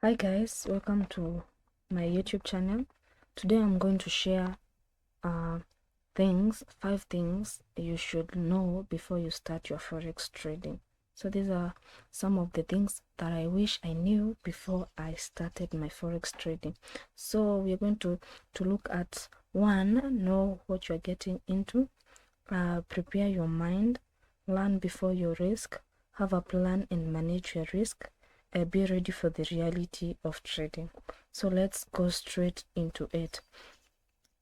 Hi guys, welcome to my YouTube channel. Today I'm going to share uh 5 things you should know before you start your forex trading. So these are some of the things that I wish I knew before I started my forex trading. So we're going to look at one, know what you're getting into, prepare your mind, learn before you risk, have a plan and manage your risk, be ready for the reality of trading. So let's go straight into it.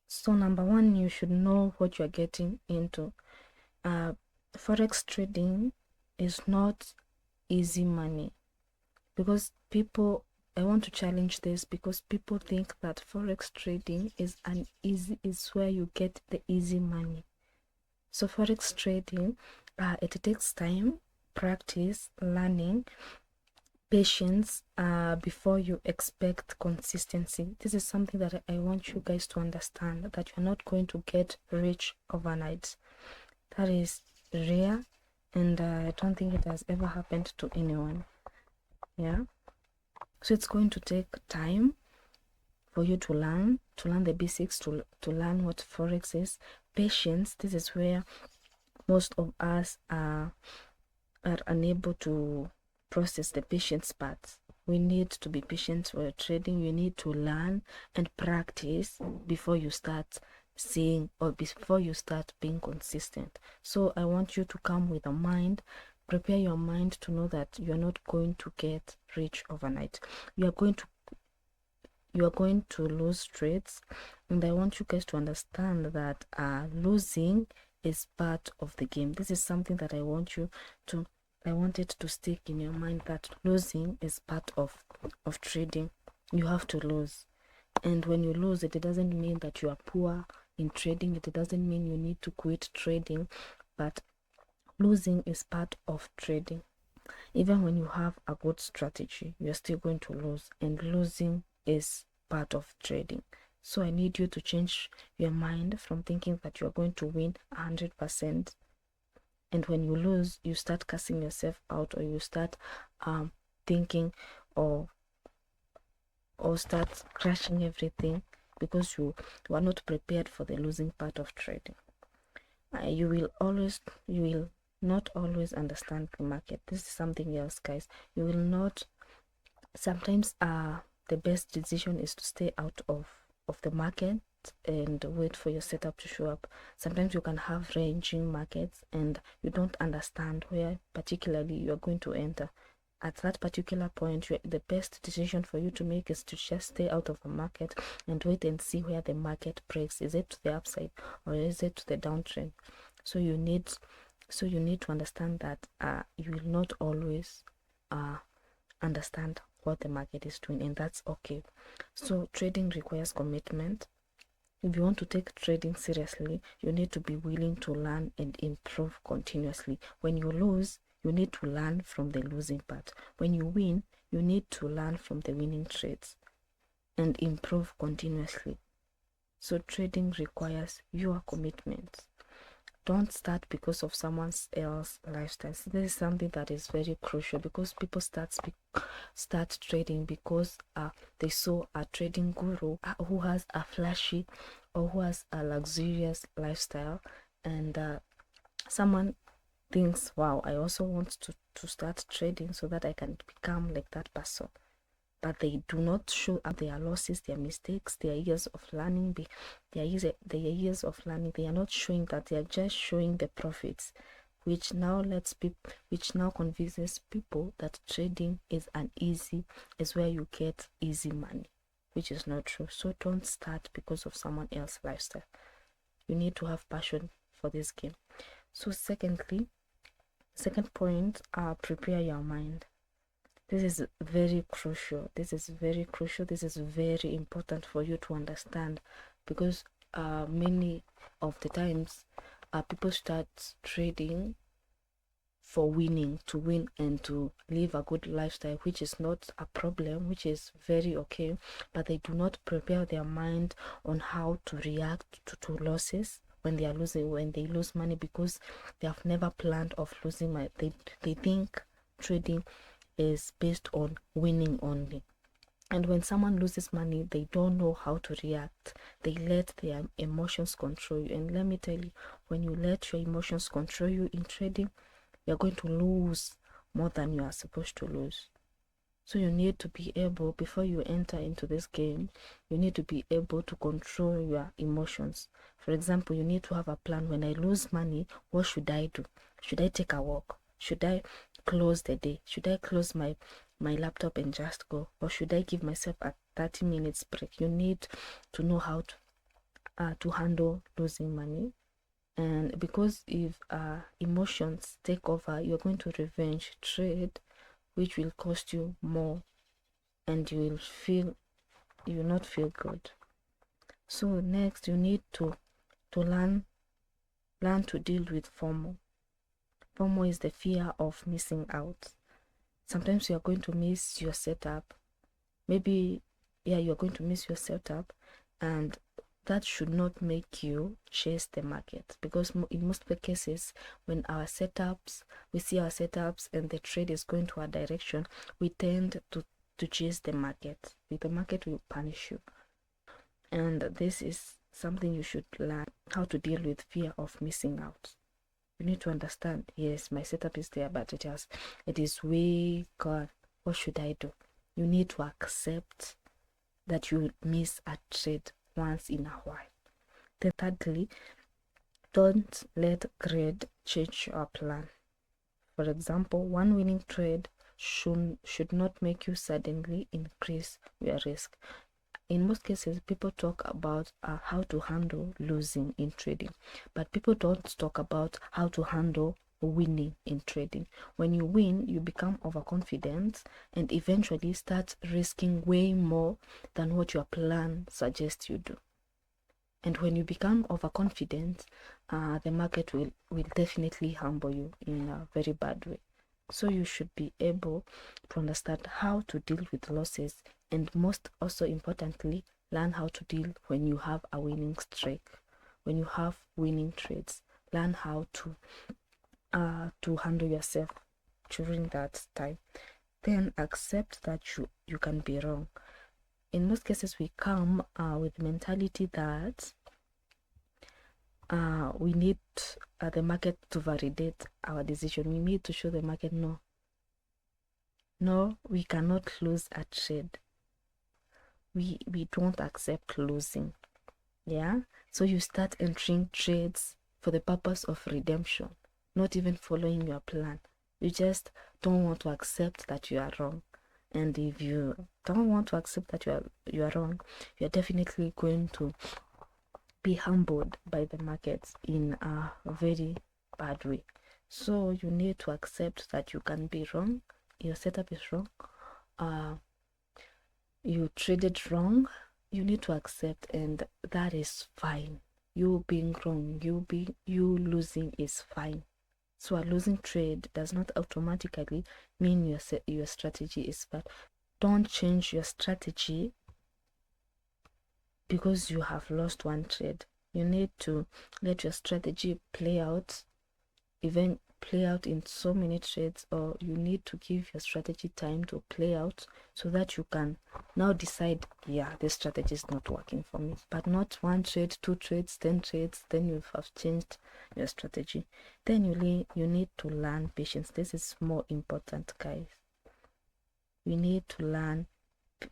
So number one, you should know what you're getting into. Forex trading is not easy money, because I want to challenge this, because people think that forex trading is where you get the easy money. So forex trading, it takes time, practice, learning, patience, before you expect consistency. This is something that I want you guys to understand, that you're not going to get rich overnight. That is rare, and I don't think it has ever happened to anyone. Yeah, so it's going to take time for you to learn the basics, to learn what forex is. Patience, this is where most of us are unable to process the patience part. We need to be patient for trading. You need to learn and practice before you start seeing, or before you start being consistent. So I want you to come with a mind, prepare your mind to know that you're not going to get rich overnight. You are going to lose trades, and I want you guys to understand that losing is part of the game. This is something that I want it to stick in your mind, that losing is part of trading. You have to lose, and when you lose, it doesn't mean that you are poor in trading. It doesn't mean you need to quit trading, but losing is part of trading. Even when you have a good strategy, you're still going to lose, and losing is part of trading. So I need you to change your mind from thinking that you're going to win 100%, and when you lose, you start cussing yourself out, or you start thinking, or start crashing everything, because you are not prepared for the losing part of trading. You will not always understand the market. This is something else, guys. You will not. Sometimes the best decision is to stay out of the market and wait for your setup to show up. Sometimes you can have ranging markets and you don't understand where particularly you are going to enter. At that particular point, the best decision for you to make is to just stay out of the market and wait and see where the market breaks. Is it to the upside, or is it to the downtrend? So you need to understand that you will not always understand what the market is doing, and that's okay. So trading requires commitment. If you want to take trading seriously, you need to be willing to learn and improve continuously. When you lose, you need to learn from the losing part. When you win, you need to learn from the winning trades and improve continuously. So trading requires your commitment. Don't start because of someone else's lifestyle. So this is something that is very crucial, because people start trading because they saw a trading guru who has a flashy, or who has a luxurious lifestyle, and someone thinks, wow, I also want to start trading so that I can become like that person. But they do not show up their losses, their mistakes, their years of learning. Their years of learning, they are not showing that. They are just showing the profits, which now convinces people that trading is where you get easy money, which is not true. So don't start because of someone else's lifestyle. You need to have passion for this game. So second point, prepare your mind. This is very crucial. This is very important for you to understand, because many of the times people start trading for to win and to live a good lifestyle, which is not a problem, which is very okay, but they do not prepare their mind on how to react to losses when they lose money, because they have never planned of losing money. They think trading is based on winning only. And when someone loses money, they don't know how to react. They let their emotions control you. And let me tell you, when you let your emotions control you in trading, you're going to lose more than you are supposed to lose. So you need to be able, before you enter into this game, you need to be able to control your emotions. For example, you need to have a plan. When I lose money, what should I do? Should I take a walk? Should I close the day? Should I close my laptop and just go? Or should I give myself a 30 minutes break? You need to know how to handle losing money. And because if emotions take over, you're going to revenge trade, which will cost you more, and you will not feel good. So next, you need to learn to deal with FOMO. FOMO is the fear of missing out. Sometimes you are going to miss your setup. Maybe, yeah, you're going to miss your setup, and that should not make you chase the market, because in most cases, when we see our setups and the trade is going to our direction, we tend to chase the market. The market will punish you. And this is something you should learn, how to deal with fear of missing out. You need to understand, yes, my setup is there, but it is way gone. What should I do? You need to accept that you miss a trade once in a while. Then thirdly, don't let greed change your plan. For example, one winning trade should not make you suddenly increase your risk. In most cases, people talk about how to handle losing in trading, but people don't talk about how to handle winning in trading. When you win, you become overconfident and eventually start risking way more than what your plan suggests you do. And when you become overconfident, the market will definitely humble you in a very bad way. So you should be able to understand how to deal with losses, and most also importantly, learn how to deal when you have a winning streak. When you have winning trades, learn how to handle yourself during that time. Then accept that you can be wrong. In most cases, we come with mentality that we need the market to validate our decision. We need to show the market, no, we cannot lose a trade. We don't accept losing. Yeah, so you start entering trades for the purpose of redemption, not even following your plan. You just don't want to accept that you are wrong. And if you don't want to accept that you are wrong, you're definitely going to be humbled by the markets in a very bad way. So you need to accept that you can be wrong. Your setup is wrong. You traded wrong. You need to accept, and that is fine. You being wrong, you losing is fine. So a losing trade does not automatically mean your strategy is bad. Don't change your strategy because you have lost one trade. You need to let your strategy play out in so many trades, or you need to give your strategy time to play out so that you can now decide, yeah, this strategy is not working for me. But not one trade, 2 trades, 10 trades, then you have changed your strategy. Then you need to learn patience. This is more important, guys. We need to learn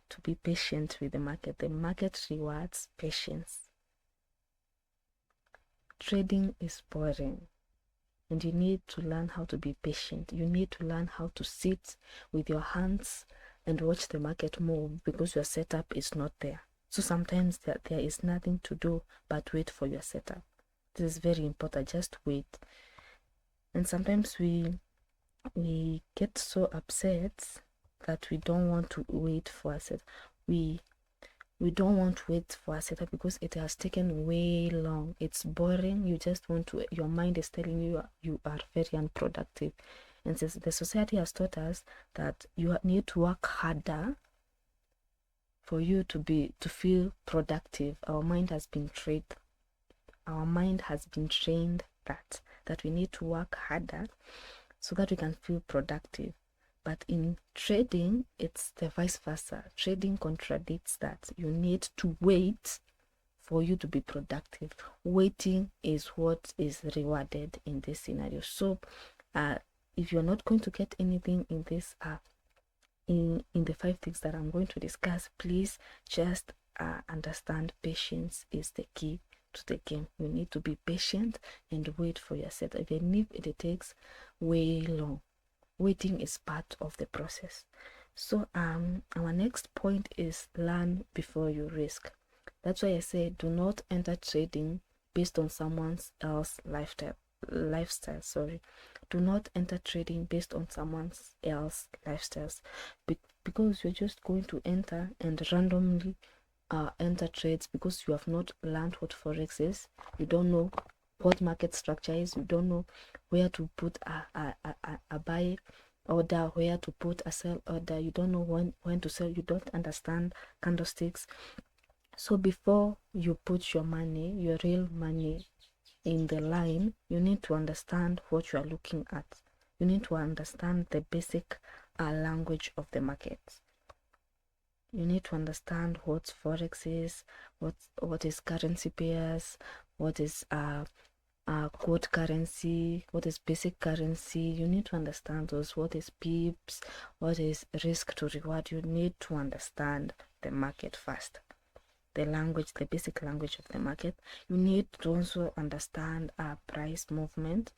to be patient with the market. The market rewards patience. Trading is boring, and you need to learn how to be patient. You need to learn how to sit with your hands and watch the market move, because your setup is not there. So sometimes there is nothing to do but wait for your setup. This is very important. Just wait. And sometimes we get so upset that we don't want to wait for a setup. We don't want to wait for a setup because it has taken way long. It's boring. You just want to, your mind is telling you you are very unproductive. And since the society has taught us that you need to work harder for you to feel productive, our mind has been trained. Our mind has been trained that we need to work harder so that we can feel productive. But in trading, it's the vice versa. Trading contradicts that. You need to wait for you to be productive. Waiting is what is rewarded in this scenario. So if you're not going to get anything in this in the 5 things that I'm going to discuss, please just understand patience is the key to the game. You need to be patient and wait for yourself, even if it takes way long. Waiting is part of the process. So our next point is learn before you risk. That's why I say do not enter trading based on someone else's lifestyle. Do not enter trading based on someone else's lifestyles, because you're just going to enter and randomly enter trades because you have not learned what Forex is. You don't know what market structure is. You don't know where to put a buy order, where to put a sell order. You don't know when to sell. You don't understand candlesticks. So before you put your money, your real money, in the line, you need to understand what you are looking at. You need to understand the basic language of the market. You need to understand what Forex is, what is currency pairs, what is quote currency, what is basic currency. You need to understand those. What is pips, what is risk to reward. You need to understand the market first, the language, the basic language of the market. You need to also understand price movement.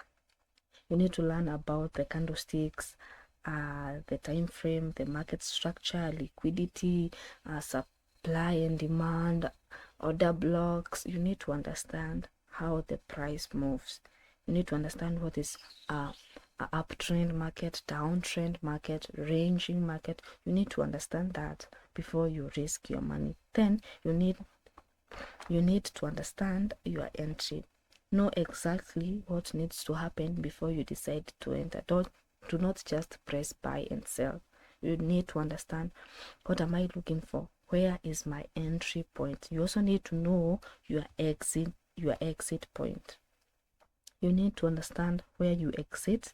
You need to learn about the candlesticks, the time frame, the market structure, liquidity, supply and demand, order blocks. You need to understand how the price moves. You need to understand what is a uptrend market, downtrend market, ranging market. You need to understand that before you risk your money. Then you need to understand your entry. Know exactly what needs to happen before you decide to enter. Do not just press buy and sell. You need to understand, what am I looking for? Where is my entry point? You also need to know your exit point. You need to understand where you exit.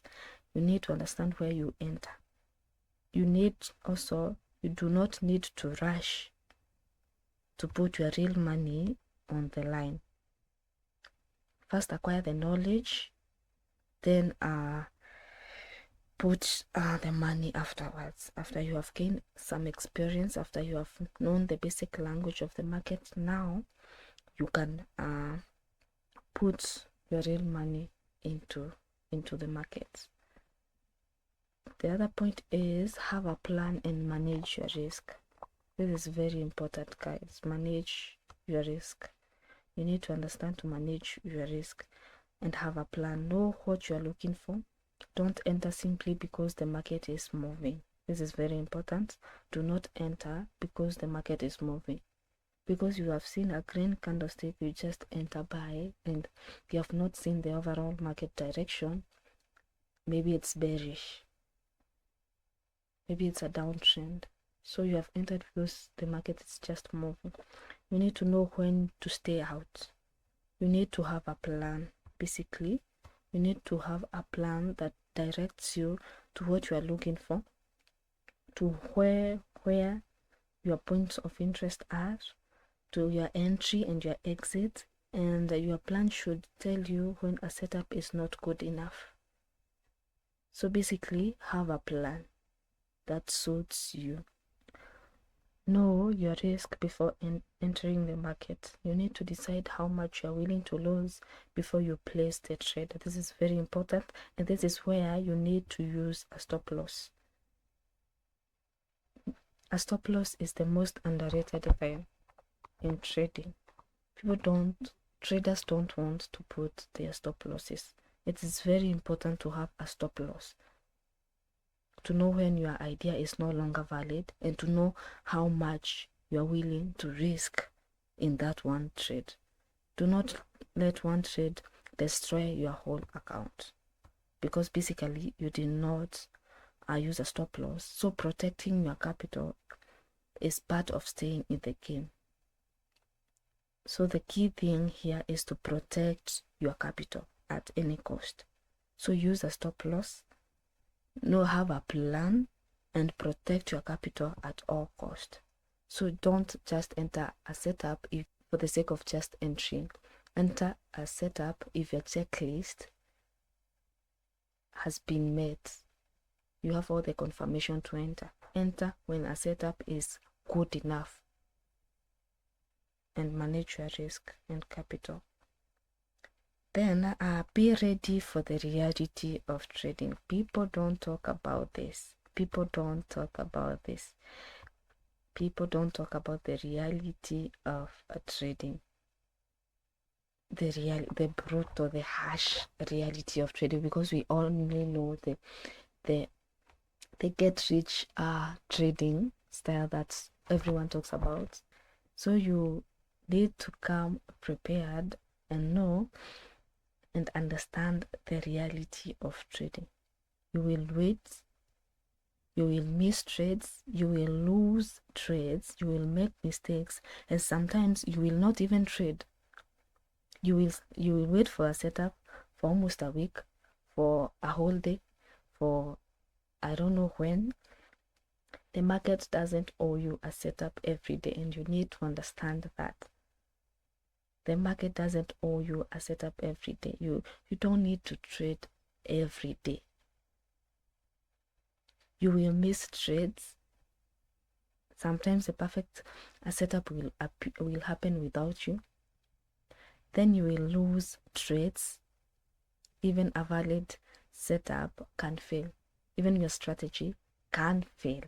You need to understand where you enter. You do not need to rush to put your real money on the line. First acquire the knowledge, then put the money afterwards. After you have gained some experience, after you have known the basic language of the market, now you can put your real money into the market. The other point is have a plan and manage your risk. This is very important, guys. Manage your risk. You need to understand to manage your risk and have a plan. Know what you are looking for. Don't enter simply because the market is moving. This is very important. Do not enter because the market is moving. Because you have seen a green candlestick, you just enter buy, and you have not seen the overall market direction. Maybe it's bearish. Maybe it's a downtrend. So you have entered because the market is just moving. You need to know when to stay out. You need to have a plan. Basically, you need to have a plan that directs you to what you are looking for, to where your points of interest are, to your entry and your exit, and your plan should tell you when a setup is not good enough. So basically, have a plan that suits you. Know your risk before entering the market. You need to decide how much you are willing to lose before you place the trade. This is very important, and this is where you need to use a stop loss. A stop loss is the most underrated thing in trading. Traders don't want to put their stop losses. It is very important to have a stop loss, to know when your idea is no longer valid, and to know how much you are willing to risk in that one trade. Do not let one trade destroy your whole account, because basically you did not use a stop loss. So protecting your capital is part of staying in the game. So the key thing here is to protect your capital at any cost. So use a stop loss. Have a plan and protect your capital at all cost. So don't just enter a setup for the sake of just entering. Enter a setup if your checklist has been met. You have all the confirmation to enter. Enter when a setup is good enough, and manage your risk and capital. Then be ready for the reality of trading. People don't talk about this. People don't talk about this. People don't talk about the reality of trading. The brutal, the harsh reality of trading, because we only know the get rich trading style that everyone talks about. So you need to come prepared and know and understand the reality of trading. You will wait, you will miss trades, you will lose trades, you will make mistakes, and sometimes you will not even trade. You will wait for a setup for almost a week, for a whole day, for I don't know when. The market doesn't owe you a setup every day, and you need to understand that. The market doesn't owe you a setup every day. You don't need to trade every day. You will miss trades. Sometimes a perfect setup will happen without you. Then you will lose trades. Even a valid setup can fail. Even your strategy can fail.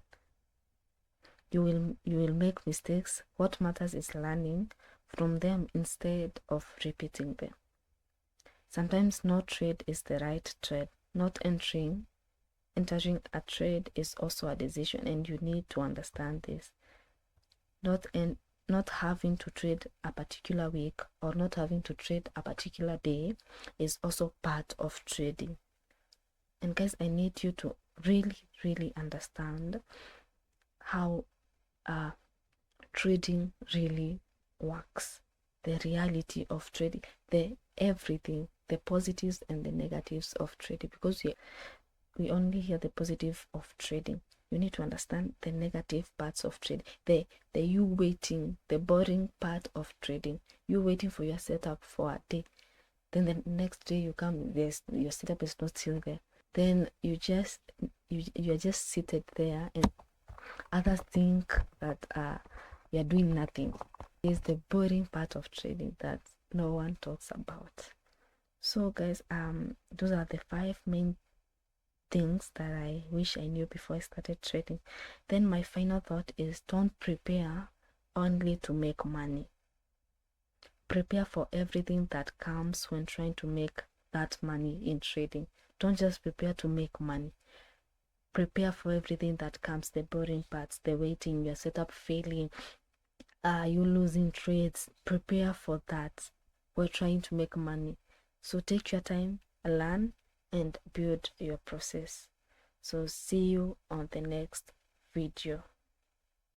You will make mistakes. What matters is learning from them instead of repeating them. Sometimes no trade is the right trade. Not entering a trade is also a decision, and you need to understand this. Not having to trade a particular week or not having to trade a particular day is also part of trading. And guys, I need you to really understand how trading really works, the reality of trading, everything, the positives and the negatives of trading, because we only hear the positive of trading. You need to understand the negative parts of trading, the you waiting, the boring part of trading, you waiting for your setup for a day, then the next day you come, your setup is not still there, then you are just seated there, and others think that you're doing nothing. It's the boring part of trading that no one talks about. So guys, those are the 5 main things that I wish I knew before I started trading. Then my final thought is, don't prepare only to make money. Prepare for everything that comes when trying to make that money in trading. Don't just prepare to make money. Prepare for everything that comes, the boring parts, the waiting, your setup failing, you losing trades. Prepare for that. We're trying to make money. So take your time, learn, and build your process. So see you on the next video.